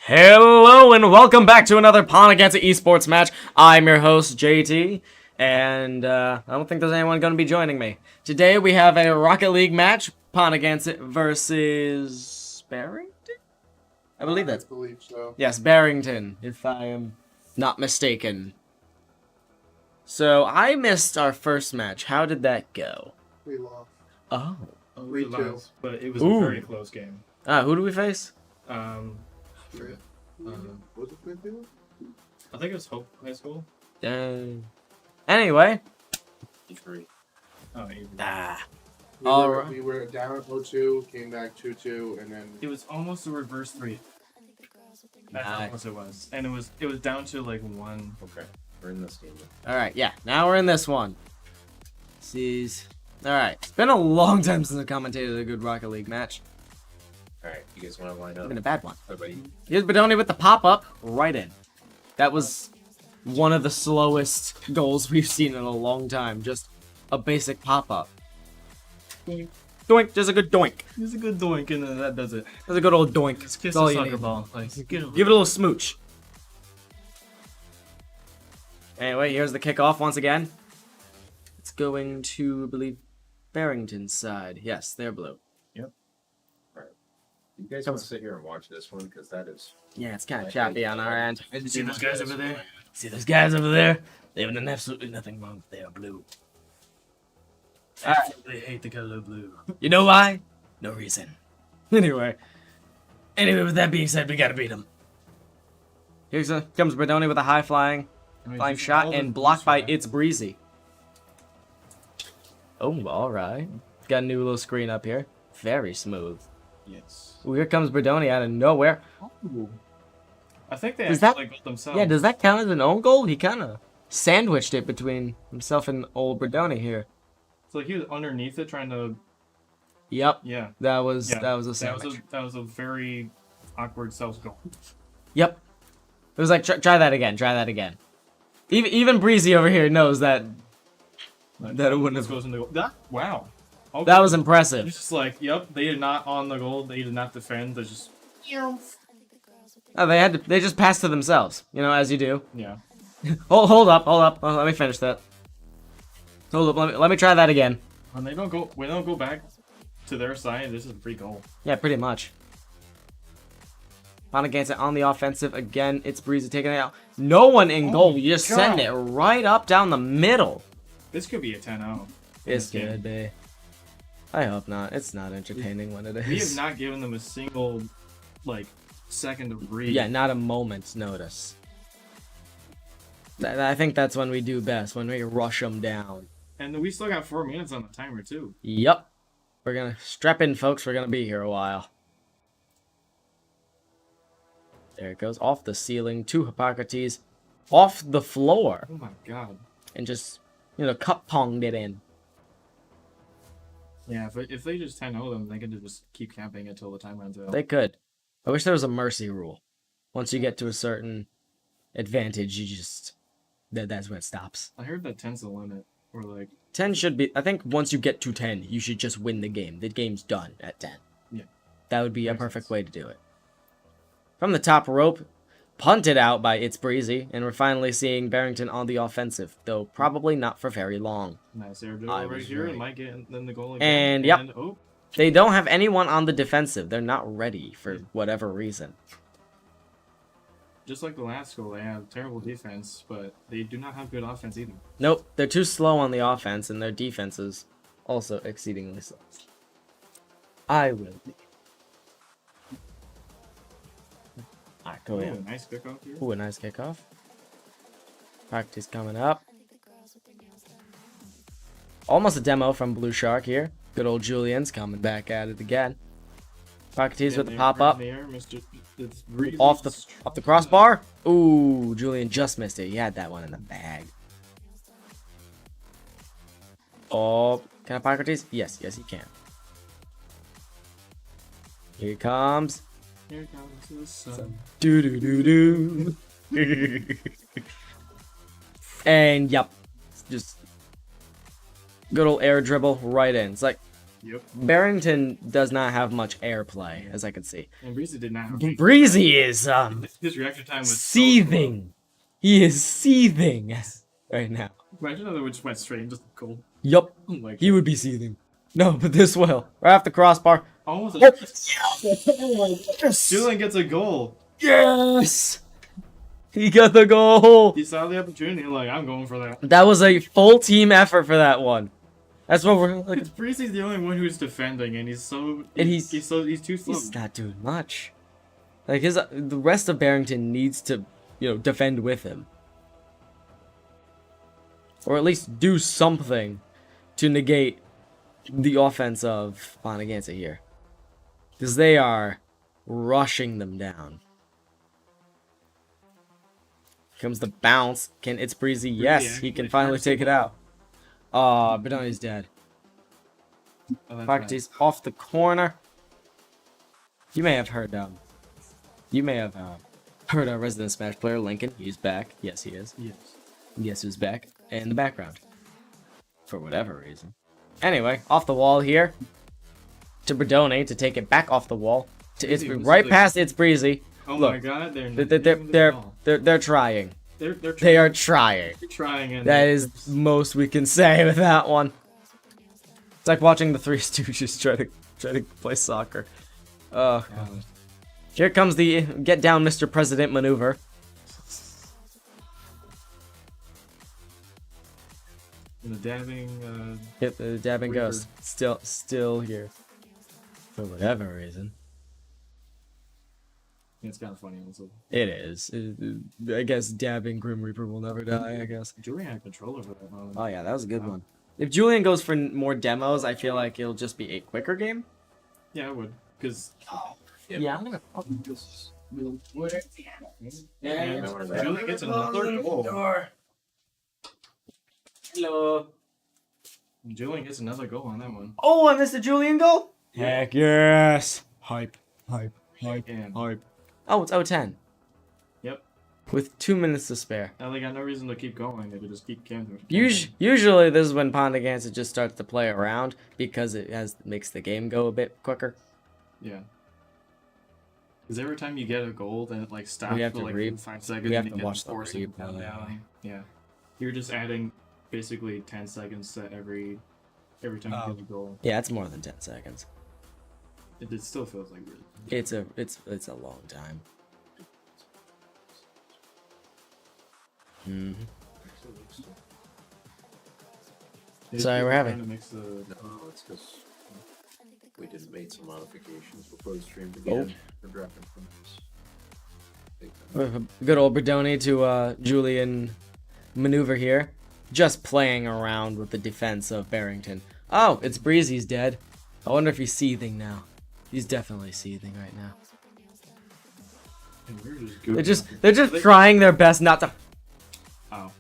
Hello and welcome back to another Ponaganset Esports match. I'm your host, JT, and I don't think there's anyone going to be joining me. Today we have a Rocket League match, Ponaganset versus Barrington? I believe that's... I believe so. Yes, Barrington, if I am not mistaken. So, I missed our first match. How did that go? We lost. Oh. We 3-2. lost, but it was Ooh. a very close game. Who do we face? Was it Springfield? I think it was Hope High School. Anyway. Avery. Oh, Avery. We were down at 0-2, came back 2-2, and then It was almost a reverse 3. That's how Nice. close it was, and it was down to like 1. Okay, we're in this game. Alright, yeah. Now we're in this one. Alright. It's been a long time since I commentated a good Rocket League match. Alright, you guys want to line It's up? been a bad one. Everybody? Here's Bedoni with the pop-up right in. That was one of the slowest goals we've seen in a long time. Just a basic pop-up. Doink. Just a good doink. It's a good doink, and that does it. That's a good old doink. Just kiss That's all the you soccer need. ball. Like, Give it a little smooch. Anyway, here's the kickoff once again. It's going to, I believe, Barrington's side. Yes, they're blue. You guys want to sit here and watch this one? Because that is... Yeah, it's kind of choppy on our end. See those guys over there? See those guys over there? They have done absolutely nothing wrong. They are blue. Alright. They hate the color blue. You know why? No reason. Anyway, with that being said, we gotta beat him. Comes Bredoni with a high flying shot and blocked by It's Breezy. Oh, alright. Got a new little screen up here. Very smooth. Yes. Ooh, here comes Bredoni out of nowhere. I think they Does actually got themselves. Yeah, does that count as an own goal? He kind of sandwiched it between himself and old Bredoni here. So like he was underneath it trying to. Yep. Yeah. That was a That sandwich. was a very awkward self goal. Yep. It was like try that again. Try that again. Even Breezy over here knows that it wouldn't This have. goes into that. Wow. Okay. That was impressive. It's just like, yep, they did not on the goal. They did not defend. They just. Oh, they just passed to themselves. You know, as you do. Yeah. Hold up. Oh, let me finish that. Hold up. Let me try that again. When they don't go back to their side, this is a free goal. Yeah, pretty much. Ponaganset on the offensive again. It's Breezy taking it out. No one in goal. You just send it right up down the middle. This could be a 10-0. It's good, babe. I hope not. It's not entertaining when it is. We have not given them a single, like, second to breathe. Yeah, not a moment's notice. I think that's when we do best, when we rush them down. And we still got 4 minutes on the timer, too. Yep. We're gonna strap in, folks. We're gonna be here a while. There it goes. Off the ceiling to Hippocrates. Off the floor. Oh my god. And just, cup ponged it in. Yeah, if they just 10-0 them, they can just keep camping until the time runs out. They could. I wish there was a mercy rule. Once you get to a certain advantage, you just... That's where it stops. I heard that 10's the limit. Or like... 10 should be... I think once you get to 10, you should just win the game. The game's done at 10. Yeah. That would be a Makes perfect sense. way to do it. From the top rope, punted out by It's Breezy, and we're finally seeing Barrington on the offensive, though probably not for very long. Nice air I dribble right was here. right. It might get in the goal again. And, yep. Oh, They don't have anyone on the defensive. They're not ready for whatever reason. just like the last goal, they have terrible defense, but they do not have good offense either. Nope, they're too slow on the offense, and their defense is also exceedingly slow. I will be. Alright, go Ooh, in. nice kickoff here. Ooh, a nice kickoff. Practice coming up. Almost a demo from Blue Shark here. Good old Julian's coming back at it again. Socrates with the pop up. Off the crossbar. Ooh, Julian just missed it. He had that one in the bag. Oh, can Hippocrates? Yes, he can. Here he comes. Here comes the sun. Do do do do. And yep, just good old air dribble right in. It's like Yep. Barrington does not have much airplay, as I can see. And Breezy did not. Have Breezy is his reaction time was seething. He is seething right now. Imagine if they just went straight and just goal. Yup. Like He would be seething. No, but this will. Right off the crossbar. almost. Oh, Yes! Julian gets a goal. yes! He got the goal. He saw the opportunity, like I'm going for that. That was a full team effort for that one. That's what we're like. Because Breezy's the only one who's defending, and he's so. And he's too slow. He's not doing much. Like the rest of Barrington needs to, defend with him, or at least do something to negate the offense of Ponaganset here, because they are rushing them down. Here comes the bounce. It's Breezy? Yes, he can finally take it out. But no, he's dead. Oh, Faculty's off the corner. You may have heard our resident Smash player Lincoln. He's back. Yes, he is. Yes. Yes, he's back in the background for whatever reason. Anyway, off the wall here to Bredone to take it back off the wall to it's right past It's Breezy. Oh Look, my God, they're trying. They are trying. They're trying, and That is most we can say with that one. It's like watching the Three Stooges try to play soccer. Oh God. Here comes the get down, Mr. President maneuver. And the dabbing. Yep, the dabbing Reaper. ghost still here for whatever reason. It's kind of funny also. It is. I guess dabbing Grim Reaper will never die. I guess. Julian had control over that moment. Oh yeah, that was a good one. If Julian goes for more demos, I feel like it'll just be a quicker game. Yeah, I would, because. Yeah, I'm gonna. And Julian gets another goal. Hello. Julian gets another goal on that one. Oh, I missed a Julian goal. Yeah. Heck yes. Hype. And Oh, it's 0-10. Yep. With 2 minutes to spare. Now they got no reason to keep going. They could just keep camping. Usually this is when Ponaganset just starts to play around because it makes the game go a bit quicker. Yeah. Because every time you get a goal, then it like stops We have for to like read. 5 seconds. We have and to you watch the force read, it to though, down. Yeah. You're just adding basically 10 seconds to every time you get a goal. Yeah, it's more than 10 seconds. It still feels like really. It's a long time. Mm-hmm. Sorry, we're having. Trying to mix the. No, it's because we just made some modifications before the stream began. We're dropping from this. Good old Bredone to Julian maneuver here. Just playing around with the defense of Barrington. Oh, it's Breezy's dead. I wonder if he's seething now. He's definitely seething right now. And we're just They're just trying their best not to. Oh.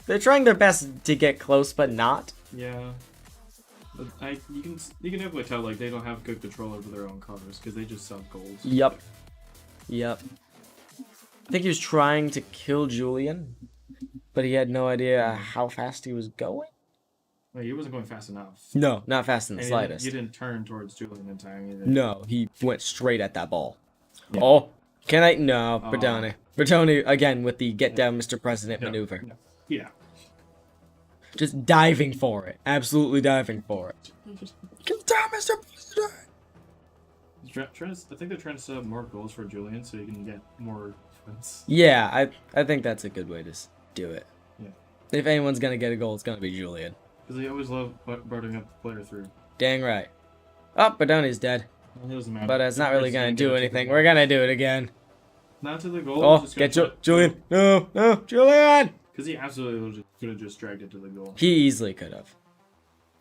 They're trying their best to get close, but not. Yeah. But you can definitely tell like they don't have good control over their own cars because they just suck goals. Yep. I think he was trying to kill Julian, but he had no idea how fast he was going. Well, he wasn't going fast enough. No, not fast in the And slightest. You didn't turn towards Julian in time either. No, he went straight at that ball. Yeah. Oh, can I? No, Bredone. Bredone again with the get down, Mr. President maneuver. No. Yeah. Just diving for it. Absolutely diving for it. Get down, Mr. President! I think they're trying to set up more goals for Julian so you can get more points. Yeah, I think that's a good way to do it. Yeah. If anyone's gonna get a goal, it's gonna be Julian. Because they always love burning up the player through. Dang right. Oh, Bredone's dead. Well, it doesn't matter. But it's not really gonna Just do get it to anything. the We're gonna do it again. Not to the goal. Oh, get Julian! No, Julian! Because he absolutely could have just dragged it to the goal. He easily could have.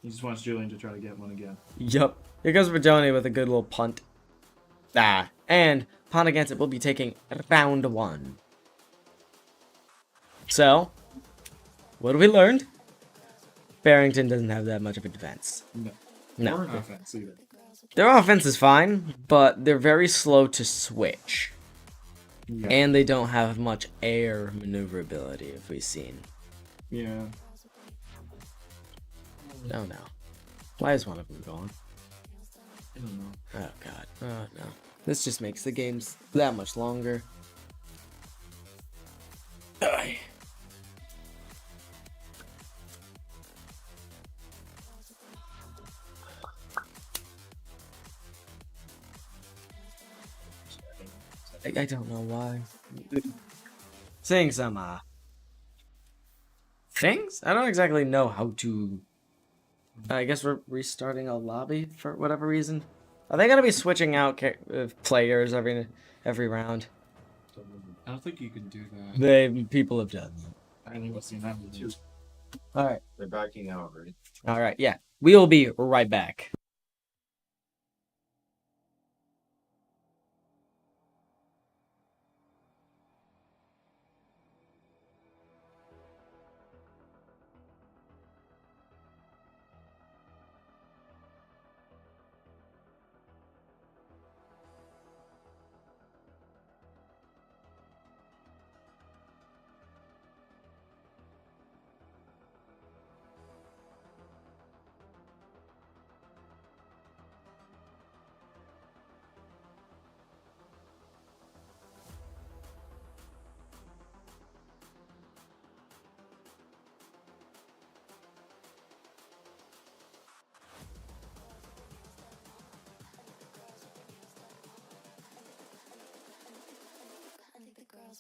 He just wants Julian to try to get one again. Yup. Here goes Bredone with a good little punt. And Ponaganset will be taking round 1. So, what have we learned? Barrington doesn't have that much of a defense. No. Or an offense either. Their offense is fine, but they're very slow to switch. Yeah. And they don't have much air maneuverability, if we've seen. Yeah. Oh no. Why is one of them gone? I don't know. Oh god. Oh no. This just makes the games that much longer. Ugh. I don't know why. Saying some things? I don't exactly know how to. I guess we're restarting a lobby for whatever reason. Are they gonna be switching out players every round? I don't think you can do that. People have done I ain't even seen that movie. that. All right. They're backing out, right? All right. Yeah. We'll be right back.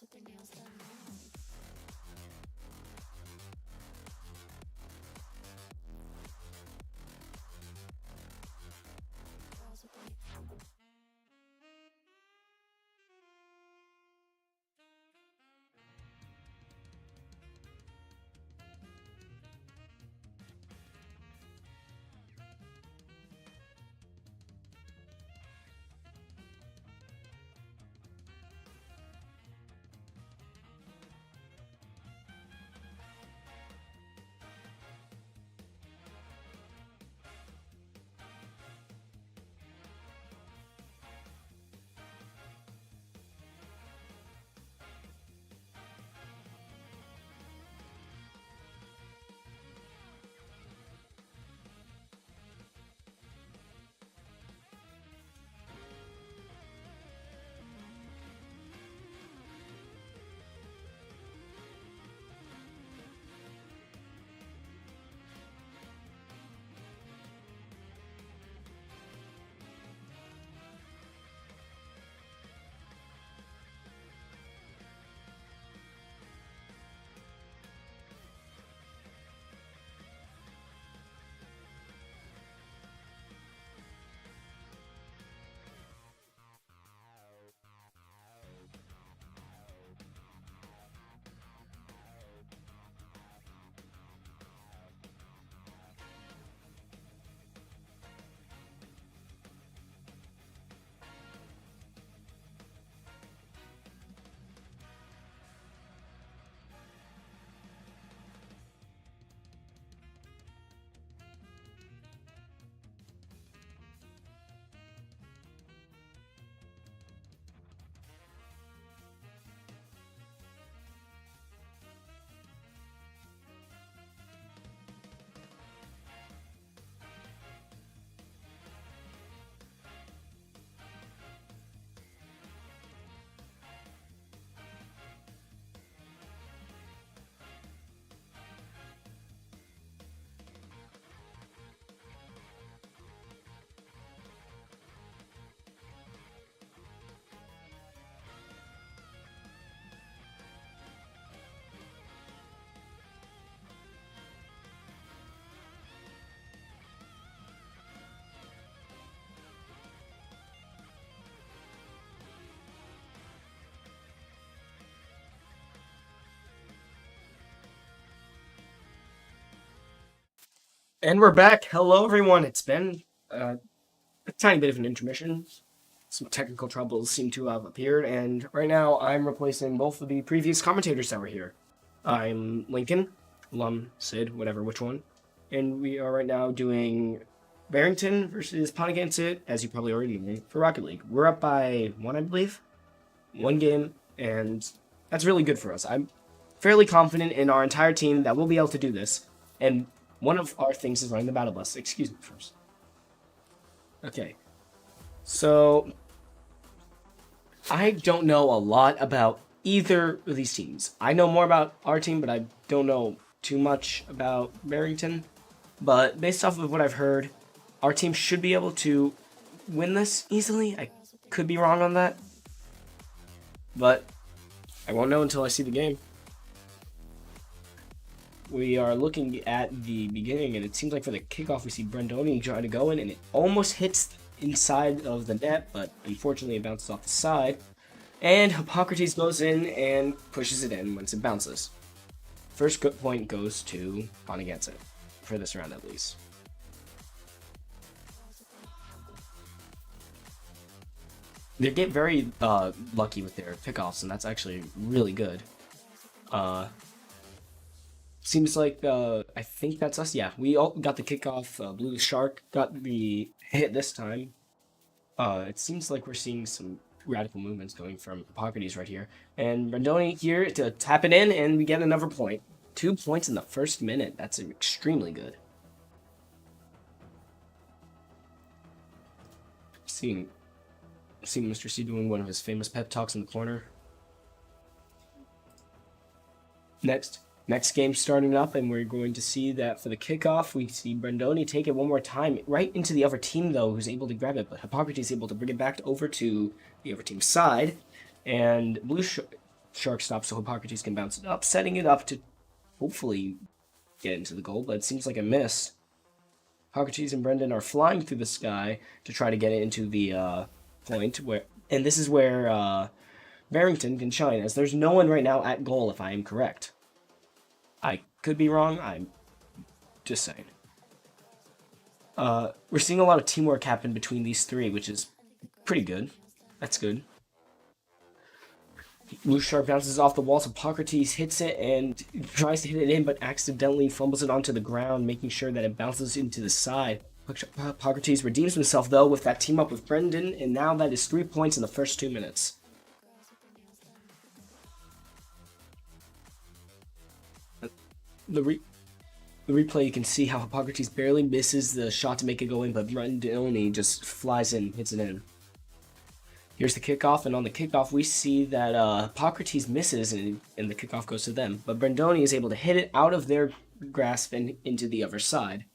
With their nails done. And we're back. Hello, everyone. It's been a tiny bit of an intermission. Some technical troubles seem to have appeared, and right now I'm replacing both of the previous commentators that were here. I'm Lincoln, Lum, Sid, whatever, which one. And we are right now doing Barrington versus Ponaganset, as you probably already know, for Rocket League. We're up by one, I believe. One game, and that's really good for us. I'm fairly confident in our entire team that we'll be able to do this. And one of our things is running the battle bus. Excuse me first. Okay. So, I don't know a lot about either of these teams. I know more about our team, but I don't know too much about Barrington. But based off of what I've heard, our team should be able to win this easily. I could be wrong on that, but I won't know until I see the game. We are looking at the beginning, and it seems like for the kickoff, we see Brandoni trying to go in, and it almost hits inside of the net, but unfortunately it bounces off the side. And Hippocrates goes in and pushes it in once it bounces. First good point goes to Ponaganset, for this round at least. They get very lucky with their pickoffs, and that's actually really good. Seems like, I think that's us. Yeah, we all got the kickoff. Blue Shark got the hit this time. It seems like we're seeing some radical movements going from Hippocrates right here. And Brandoni here to tap it in, and we get another point. 2 points in the first minute. That's extremely good. Seeing Mr. C doing one of his famous pep talks in the corner. Next game starting up, and we're going to see that for the kickoff, we see Brandoni take it one more time, right into the other team, though, who's able to grab it, but Hippocrates is able to bring it back over to the other team's side, and Blue Shark stops so Hippocrates can bounce it up, setting it up to hopefully get into the goal, but it seems like a miss. Hippocrates and Brendan are flying through the sky to try to get it into the point, and this is where Barrington can shine, as there's no one right now at goal, if I am correct. I could be wrong, I'm just saying. We're seeing a lot of teamwork happen between these three, which is pretty good. That's good. Blue Shark bounces off the wall, so Hippocrates hits it and tries to hit it in, but accidentally fumbles it onto the ground, making sure that it bounces into the side. Hippocrates redeems himself, though, with that team up with Brendan, and now that is 3 points in the first 2 minutes. The replay, you can see how Hippocrates barely misses the shot to make it go in, but Brandoni just flies in, hits it in. Here's the kickoff, and on the kickoff, we see that Hippocrates misses, and the kickoff goes to them. But Brandoni is able to hit it out of their grasp and into the other side.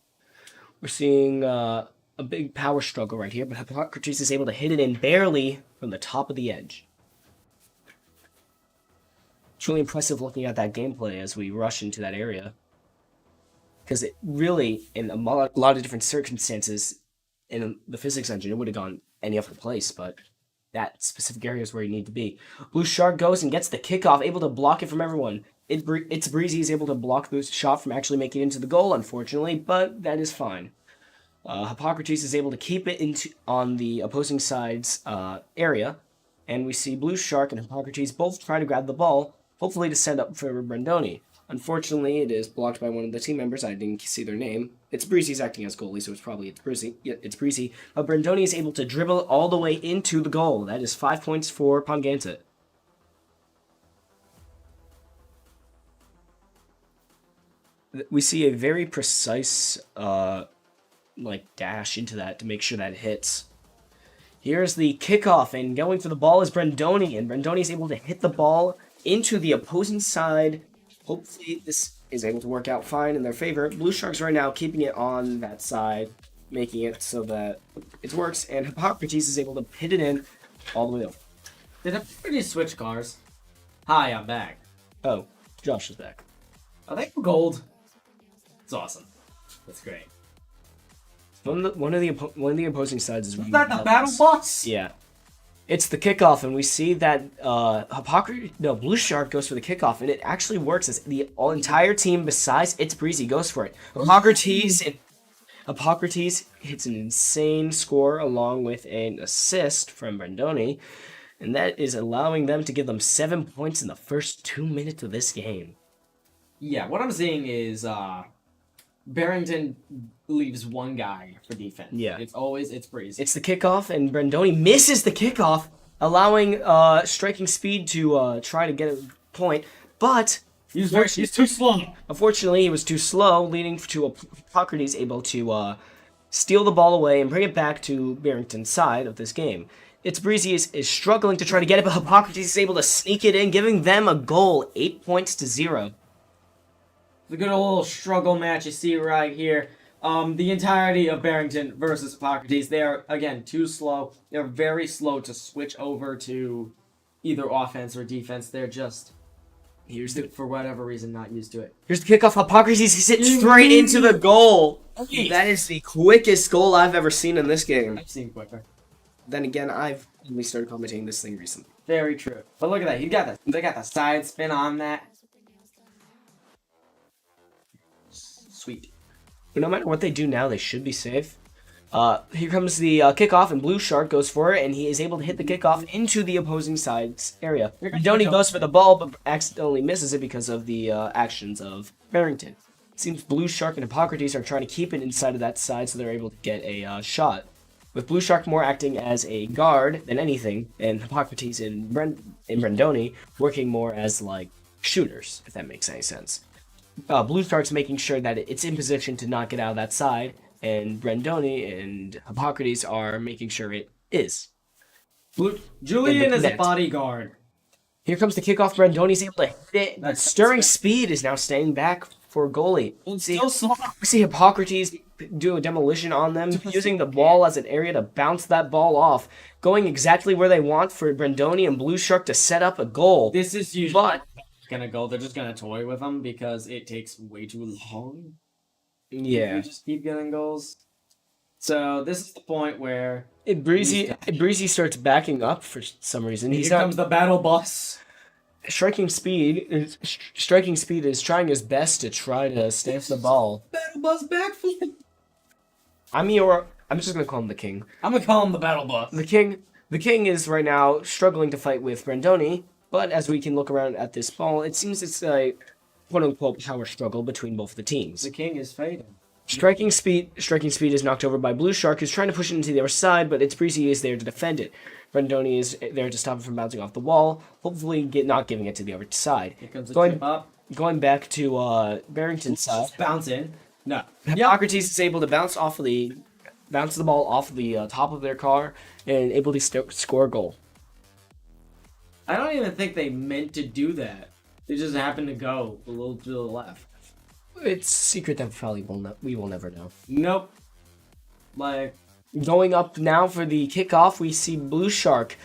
We're seeing a big power struggle right here, but Hippocrates is able to hit it in barely from the top of the edge. It's really impressive looking at that gameplay as we rush into that area. Because it really, in a lot of different circumstances, in the physics engine, it would have gone any other place, but that specific area is where you need to be. Blue Shark goes and gets the kickoff, able to block it from everyone. It's Breezy is able to block the shot from actually making it into the goal, unfortunately, but that is fine. Hippocrates is able to keep it on the opposing side's area, and we see Blue Shark and Hippocrates both try to grab the ball, hopefully to set up for Brandoni. Unfortunately, it is blocked by one of the team members. I didn't see their name. It's Breezy's acting as goalie, so it's probably Breezy. Yeah, it's Breezy. But Brandoni is able to dribble all the way into the goal. That is 5 points for Ponaganset. We see a very precise, dash into that to make sure that it hits. Here's the kickoff, and going for the ball is Brandoni, and Brandoni is able to hit the ball into the opposing side. Hopefully this is able to work out fine in their favor. Blue Sharks right now keeping it on that side, making it so that it works, and Hippocrates is able to hit it in all the way up. Did Hippocrates switch cars? Hi, I'm back. Oh, Josh is back. Are they gold? It's awesome. That's great. One of the opposing sides is... Is that the battle boss? Yeah. It's the kickoff, and we see that Blue Shark goes for the kickoff, and it actually works as the entire team besides It's Breezy goes for it. Hippocrates hits an insane score along with an assist from Brandoni, and that is allowing them to give them 7 points in the first 2 minutes of this game. Yeah, what I'm seeing is Barrington leaves one guy for defense. Yeah. It's Breezy. It's the kickoff, and Brandoni misses the kickoff, allowing striking speed to try to get a point, but he's too slow. Unfortunately, he was too slow, leading to Hippocrates able to steal the ball away and bring it back to Barrington's side of this game. It's Breezy is struggling to try to get it, but Hippocrates is able to sneak it in, giving them a goal, 8 points to 0. The good old struggle match you see right here. The entirety of Barrington versus Hippocrates, they are, again, too slow. They're very slow to switch over to either offense or defense. They're just, for whatever reason, not used to it. Here's the kickoff. Hippocrates hits it straight into the goal. That is the quickest goal I've ever seen in this game. I've seen quicker. Then again, I've only started commentating this thing recently. Very true. But look at that. They got the side spin on that. Sweet. But no matter what they do now, they should be safe. Here comes the kickoff, and Blue Shark goes for it, and he is able to hit the kickoff into the opposing side's area. Brandoni goes for the ball, but accidentally misses it because of the actions of Barrington. It seems Blue Shark and Hippocrates are trying to keep it inside of that side so they're able to get a shot. With Blue Shark more acting as a guard than anything, and Hippocrates and Brandoni working more as, like, shooters, if that makes any sense. Blue Shark's making sure that it's in position to not get out of that side, and Brandoni and Hippocrates are making sure it is. Julian is a bodyguard. Here comes the kickoff. Brandoni's able to hit it. Stirring Speed is now staying back for goalie. We see Hippocrates do a demolition on them, using the ball as an area to bounce that ball off, going exactly where they want for Brandoni and Blue Shark to set up a goal. This is usually gonna go. They're just gonna toy with them because it takes way too long. Yeah. You just keep getting goals. So this is the point where Breezy starts backing up for some reason. Here comes the battle bus. Striking Speed is trying his best to try to stamp the ball. Battle bus backflip. I'm just gonna call him the King. I'm gonna call him the battle bus. The King is right now struggling to fight with Brandoni, but as we can look around at this ball, it seems it's a quote-unquote power struggle between both the teams. The King is fading. Striking Speed is knocked over by Blue Shark, who's trying to push it into the other side, but it's Breezy is there to defend it. Brandoni is there to stop it from bouncing off the wall, hopefully not giving it to the other side. Here comes the tip up. Going back to Barrington's side. Just bounce in. No. Hippocrates is able to bounce the ball off the top of their car and able to score a goal. I don't even think they meant to do that. They just happened to go a little to the left. It's secret that we will never know. Nope. Like, going up now for the kickoff, we see Blue Shark.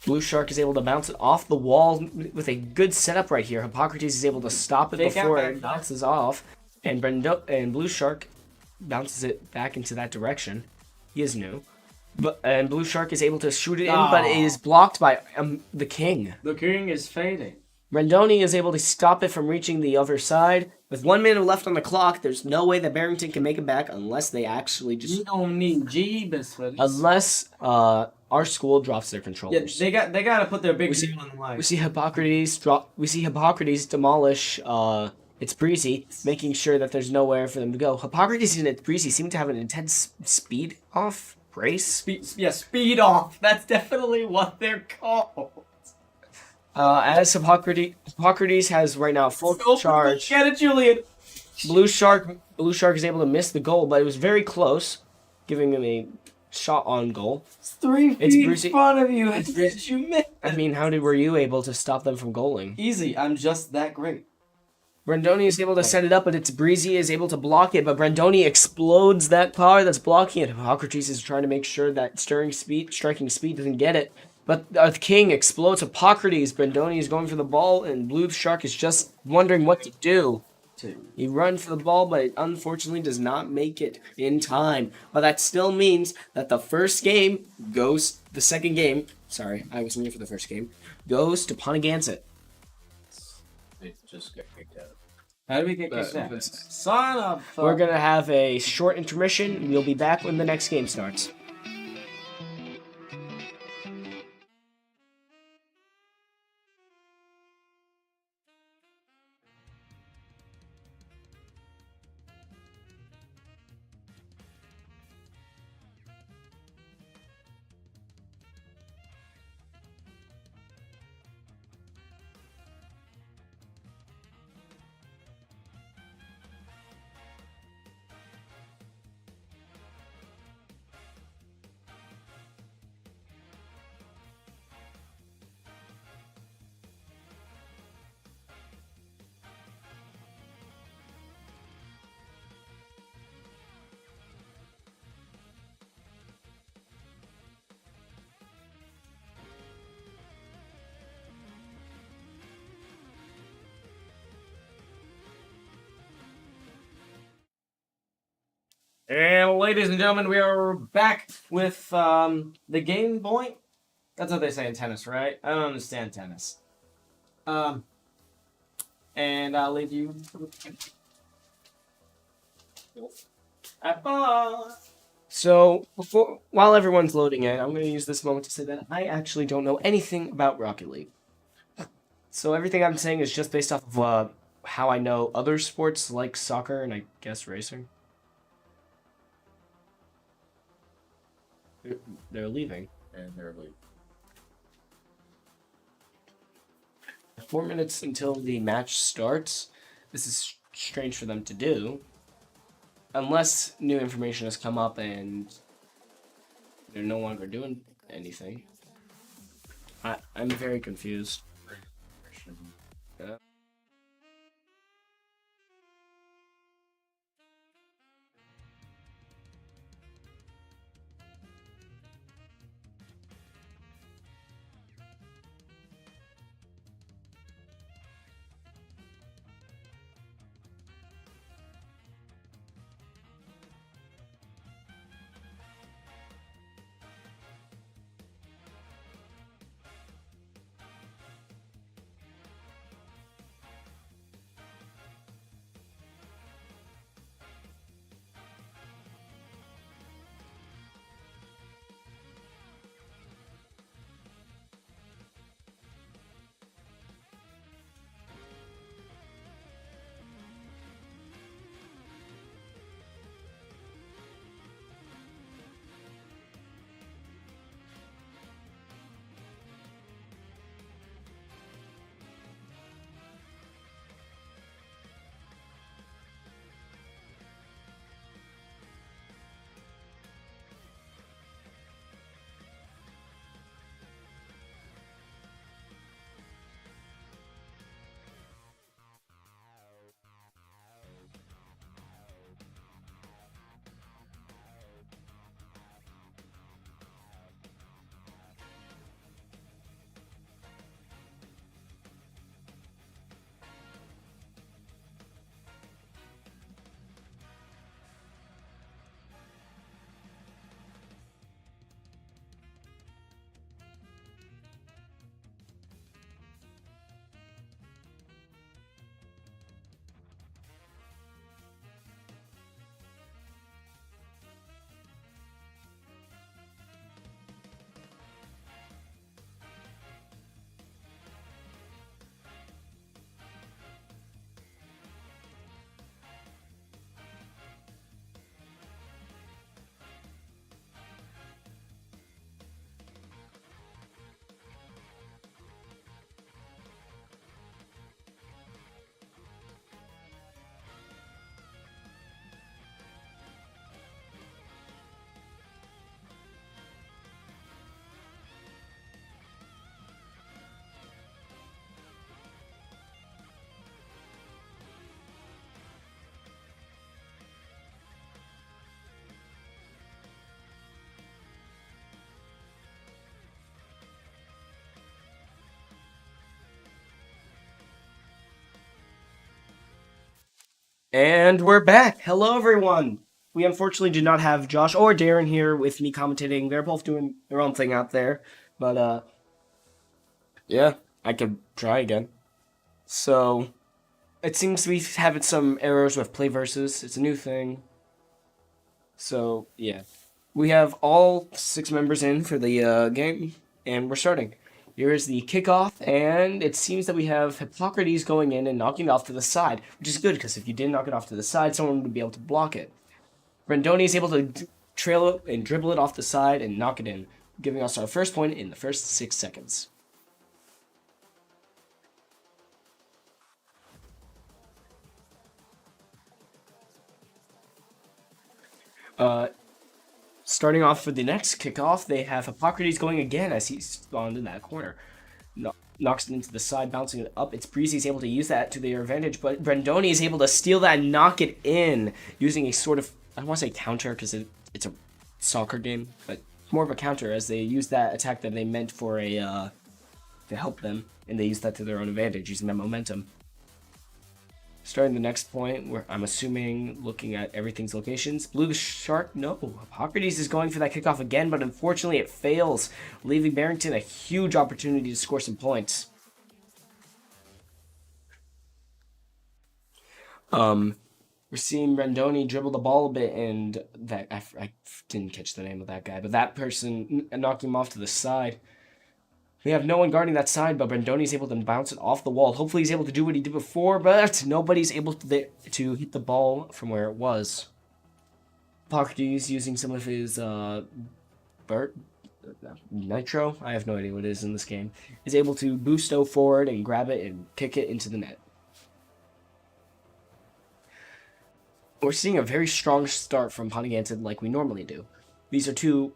Blue Shark is able to bounce it off the wall with a good setup right here. Hippocrates is able to stop it before it bounces off, and Blue Shark bounces it back into that direction. He is new. And Blue Shark is able to shoot it in, but it is blocked by the King. The King is fading. Brandoni is able to stop it from reaching the other side. With 1 minute left on the clock, there's no way that Barrington can make it back unless they actually just... You don't need Jeebus for this. Unless our school drops their controllers. Yeah, they gotta put their big team on the line. We see Hippocrates demolish it's Breezy, making sure that there's nowhere for them to go. Hippocrates and Breezy seem to have an intense speed off race. Speed off. That's definitely what they're called. As Hippocrates has right now full charge. Get it, Julian. Blue Shark is able to miss the goal, but it was very close, giving him a shot on goal. It's 3 feet in front of you. How did you miss? I mean, were you able to stop them from goaling? Easy. I'm just that great. Brandoni is able to set it up, but it's Breezy is able to block it, but Brandoni explodes that car that's blocking it. Hippocrates is trying to make sure that striking speed doesn't get it. But the King explodes Hippocrates. Brandoni is going for the ball, and Blue Shark is just wondering what to do. He runs for the ball, but it unfortunately does not make it in time. But that still means that the second game, sorry, I wasn't here for the first game, goes to Ponaganset. They just got kicked out. How did we get kicked out? Son of a... We're going to have a short intermission. We'll be back when the next game starts. So, ladies and gentlemen, we are back with the game point. That's what they say in tennis, right? I don't understand tennis. And I'll leave you. So, while everyone's loading in, I'm going to use this moment to say that I actually don't know anything about Rocket League. So everything I'm saying is just based off of how I know other sports like soccer and I guess racing. They're leaving. And they're like, 4 minutes until the match starts. This is strange for them to do. Unless new information has come up and they're no longer doing anything. I'm very confused. Yeah. And we're back. Hello, everyone. We unfortunately did not have Josh or Darren here with me commentating. They're both doing their own thing out there. But, yeah, I could try again. So, it seems we have some errors with play versus. It's a new thing. So, yeah. We have all 6 members in for the game, and we're starting. Here is the kickoff, and it seems that we have Hippocrates going in and knocking it off to the side, which is good, because if you did knock it off to the side, someone would be able to block it. Brandoni is able to trail it and dribble it off the side and knock it in, giving us our first point in the first 6 seconds. Starting off for the next kickoff, they have Hippocrates going again as he's spawned in that corner. Knocks it into the side, bouncing it up. It's Breezy is able to use that to their advantage, but Brandoni is able to steal that and knock it in using a sort of, I don't want to say counter because it's a soccer game, but more of a counter as they use that attack that they meant for to help them, and they use that to their own advantage using that momentum. Starting the next point, where I'm assuming looking at everything's locations. Blue Shark, no. Hippocrates is going for that kickoff again, but unfortunately it fails, leaving Barrington a huge opportunity to score some points. We're seeing Rendoni dribble the ball a bit, and that I didn't catch the name of that guy, but that person knocked him off to the side. We have no one guarding that side, but Brandoni's able to bounce it off the wall. Hopefully he's able to do what he did before, but nobody's able to hit the ball from where it was. Hippocrates using some of his nitro, I have no idea what it is in this game, is able to boost forward and grab it and kick it into the net. We're seeing a very strong start from Ponaganset like we normally do. These are two,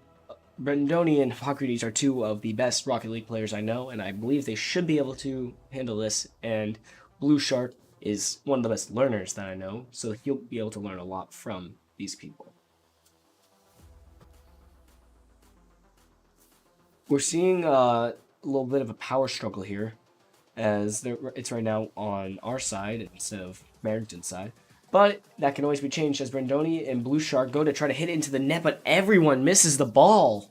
Brandoni and Hippocrates are two of the best Rocket League players I know, and I believe they should be able to handle this, and Blue Shark is one of the best learners that I know, so he'll be able to learn a lot from these people. We're seeing a little bit of a power struggle here, as it's right now on our side instead of Barrington's side. But that can always be changed as Brandoni and Blue Shark go to try to hit it into the net, but everyone misses the ball.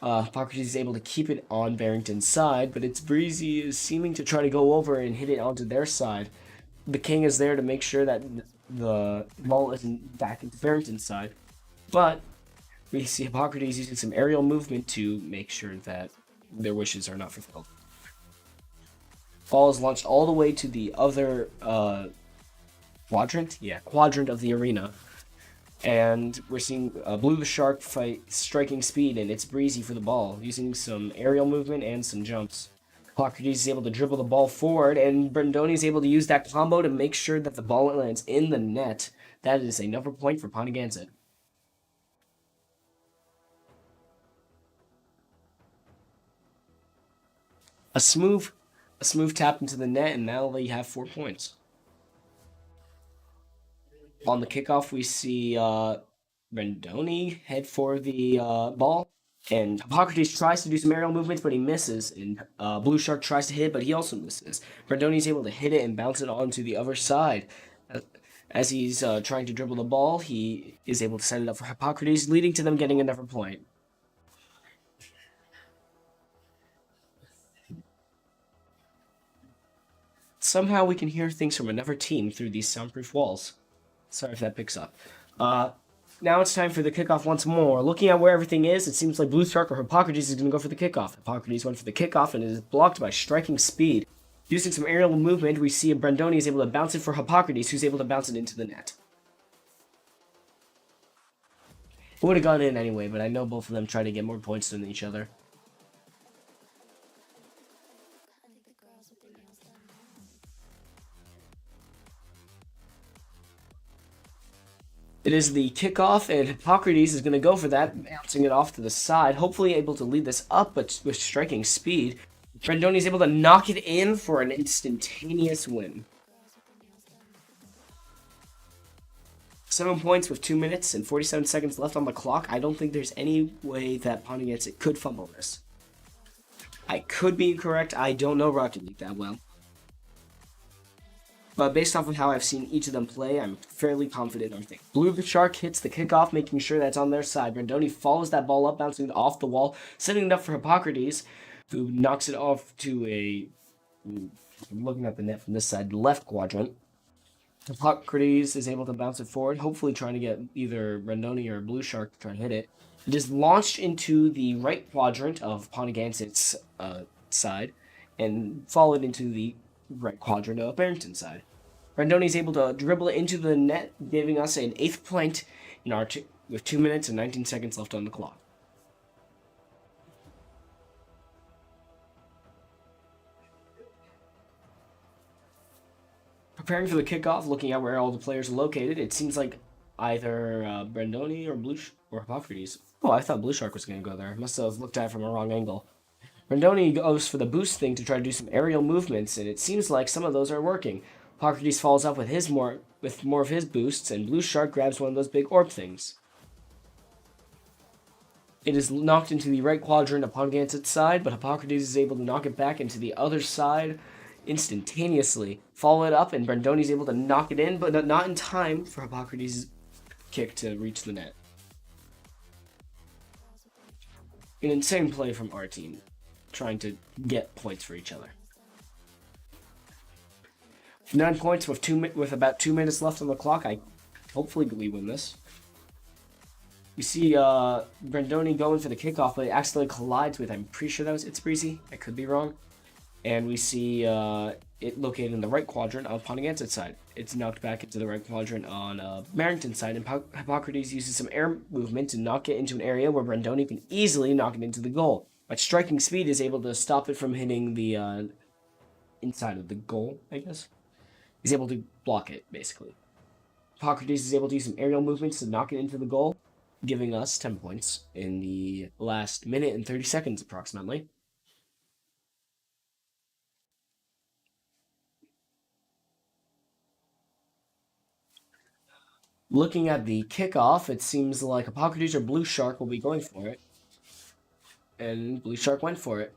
Hippocrates is able to keep it on Barrington's side, but it's Breezy is seeming to try to go over and hit it onto their side. The King is there to make sure that the ball isn't back into Barrington's side. But we see Hippocrates using some aerial movement to make sure that their wishes are not fulfilled. Ball is launched all the way to the other quadrant of the arena. And we're seeing Blue Shark fight striking speed, and it's Breezy for the ball, using some aerial movement and some jumps. Hippocrates is able to dribble the ball forward, and Brandoni is able to use that combo to make sure that the ball lands in the net. That is another point for Ponaganset. A smooth tap into the net, and now they have 4 points. On the kickoff, we see Brandoni head for the ball, and Hippocrates tries to do some aerial movements, but he misses, and Blue Shark tries to hit, but he also misses. Brandoni's able to hit it and bounce it onto the other side. As he's trying to dribble the ball, he is able to set it up for Hippocrates, leading to them getting another point. Somehow we can hear things from another team through these soundproof walls. Sorry if that picks up. Now it's time for the kickoff once more. Looking at where everything is, it seems like Blue Shark or Hippocrates is going to go for the kickoff. Hippocrates went for the kickoff and it is blocked by striking speed. Using some aerial movement, we see Brandoni is able to bounce it for Hippocrates, who's able to bounce it into the net. It would have gone in anyway, but I know both of them try to get more points than each other. It is the kickoff, and Hippocrates is going to go for that, bouncing it off to the side, hopefully able to lead this up, but with striking speed. Brandoni is able to knock it in for an instantaneous win. 7 points with 2 minutes and 47 seconds left on the clock. I don't think there's any way that Ponaganset could fumble this. I could be incorrect. I don't know Rocket League that well. But based off of how I've seen each of them play, I'm fairly confident in everything. Blue Shark hits the kickoff, making sure that's on their side. Brandoni follows that ball up, bouncing it off the wall, setting it up for Hippocrates, who knocks it off to a... I'm looking at the net from this side, left quadrant. Hippocrates is able to bounce it forward, hopefully trying to get either Brandoni or Blue Shark to try and hit it. It is launched into the right quadrant of Ponaganset's side, and followed into the right quadrant of Barrington's side. Brandoni is able to dribble it into the net, giving us an 8th point in our with 2 minutes and 19 seconds left on the clock. Preparing for the kickoff, looking at where all the players are located, it seems like either Brandoni or Hippocrates. Oh, I thought Blue Shark was going to go there. Must have looked at it from a wrong angle. Brandoni goes for the boost thing to try to do some aerial movements, and it seems like some of those are working. Hippocrates follows up with more of his boosts, and Blue Shark grabs one of those big orb things. It is knocked into the right quadrant of Ponaganset's side, but Hippocrates is able to knock it back into the other side instantaneously follow it up, and Brandoni's able to knock it in, but not in time for Hippocrates' kick to reach the net. An insane play from our team, trying to get points for each other. 9 points with about 2 minutes left on the clock. Hopefully we win this. We see Brandoni going for the kickoff, but it accidentally collides with, I'm pretty sure that was Itzbreezy. I could be wrong. And we see it located in the right quadrant of Ponaganset's side. It's knocked back into the right quadrant on Barrington's side, and Hippocrates uses some air movement to knock it into an area where Brandoni can easily knock it into the goal. But striking speed is able to stop it from hitting the inside of the goal, I guess. He's able to block it, basically. Hippocrates is able to use some aerial movements to knock it into the goal, giving us 10 points in the last minute and 30 seconds, approximately. Looking at the kickoff, it seems like Hippocrates or Blue Shark will be going for it. And Blue Shark went for it.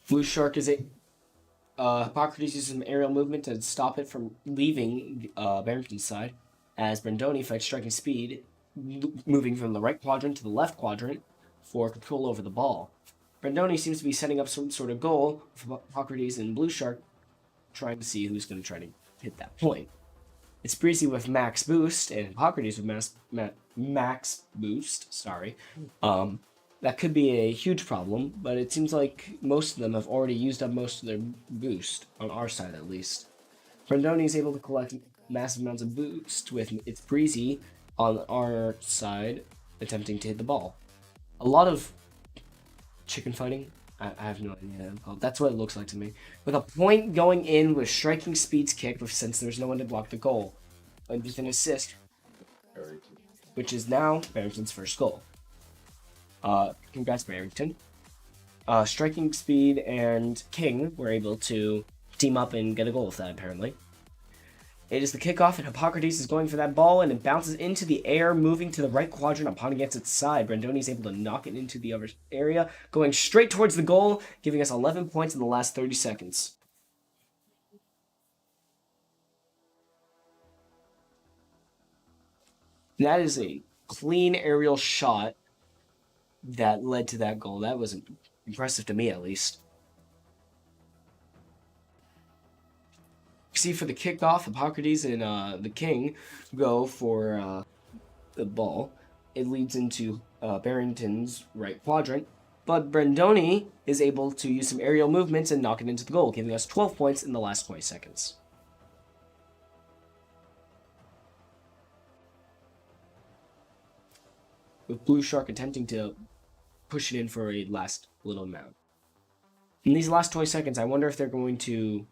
Blue Shark is Hippocrates uses some aerial movement to stop it from leaving Barrington's side, as Brandoni fights striking speed, moving from the right quadrant to the left quadrant for control over the ball. Brandoni seems to be setting up some sort of goal for Hippocrates and Blue Shark, trying to see who's going to try to hit that point. It's Breezy with max boost, and Hippocrates with max boost, sorry. That could be a huge problem, but it seems like most of them have already used up most of their boost, on our side at least. Brandoni is able to collect massive amounts of boost with It's Breezy on our side, attempting to hit the ball. A lot of chicken fighting. I have no idea. That's what it looks like to me. With a point going in with striking speed's kick, since there's no one to block the goal. And with an assist, which is now Barrington's first goal. Congrats, Barrington. Striking Speed and King were able to team up and get a goal with that, apparently. It is the kickoff, and Hippocrates is going for that ball, and it bounces into the air, moving to the right quadrant on Ponaganset's side. Brandoni is able to knock it into the other area, going straight towards the goal, giving us 11 points in the last 30 seconds. And that is a clean aerial shot that led to that goal. That was impressive to me, at least. See, for the kickoff, Hippocrates and the King go for the ball. It leads into Barrington's right quadrant, but Brandoni is able to use some aerial movements and knock it into the goal, giving us 12 points in the last 20 seconds. With Blue Shark attempting to push it in for a last little amount. In these last 20 seconds, I wonder if they're going to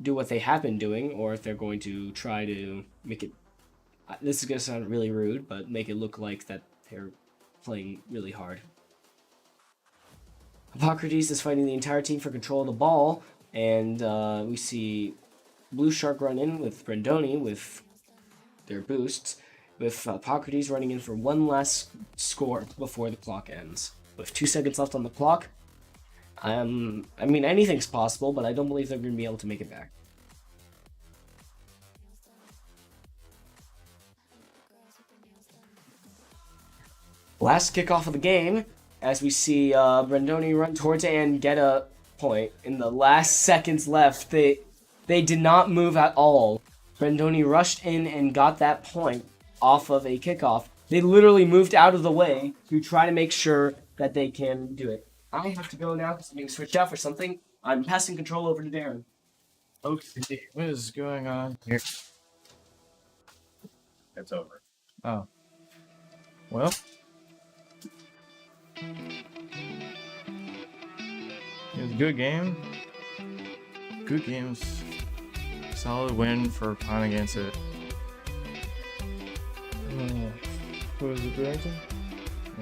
do what they have been doing, or if they're going to try to make it, this is going to sound really rude, but make it look like that they're playing really hard. Hippocrates is fighting the entire team for control of the ball, and we see Blue Shark run in with Brandoni with their boosts, with Hippocrates running in for one last score before the clock ends. With 2 seconds left on the clock, I mean, anything's possible, but I don't believe they're going to be able to make it back. Last kickoff of the game, as we see Brandoni run towards it and get a point. In the last seconds left, they did not move at all. Brandoni rushed in and got that point off of a kickoff. They literally moved out of the way to try to make sure that they can do it. I have to go now because I'm being switched out for something. I'm passing control over to Darren. Okay, what is going on here? It's over. Oh. Well. It was a good game. Good games. Solid win for Ponaganset. Who was it, Barrington?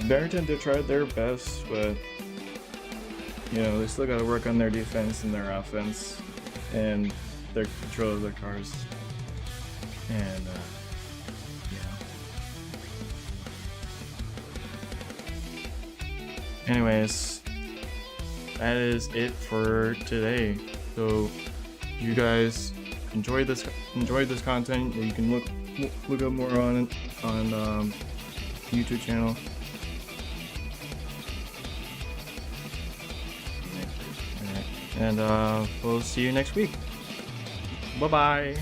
Barrington did try their best, but you know, they still got to work on their defense and their offense and their control of their cars. And yeah. Anyways, that is it for today. So you guys enjoyed this content. You can look up more on it on YouTube channel. Alright. And we'll see you next week. Bye bye.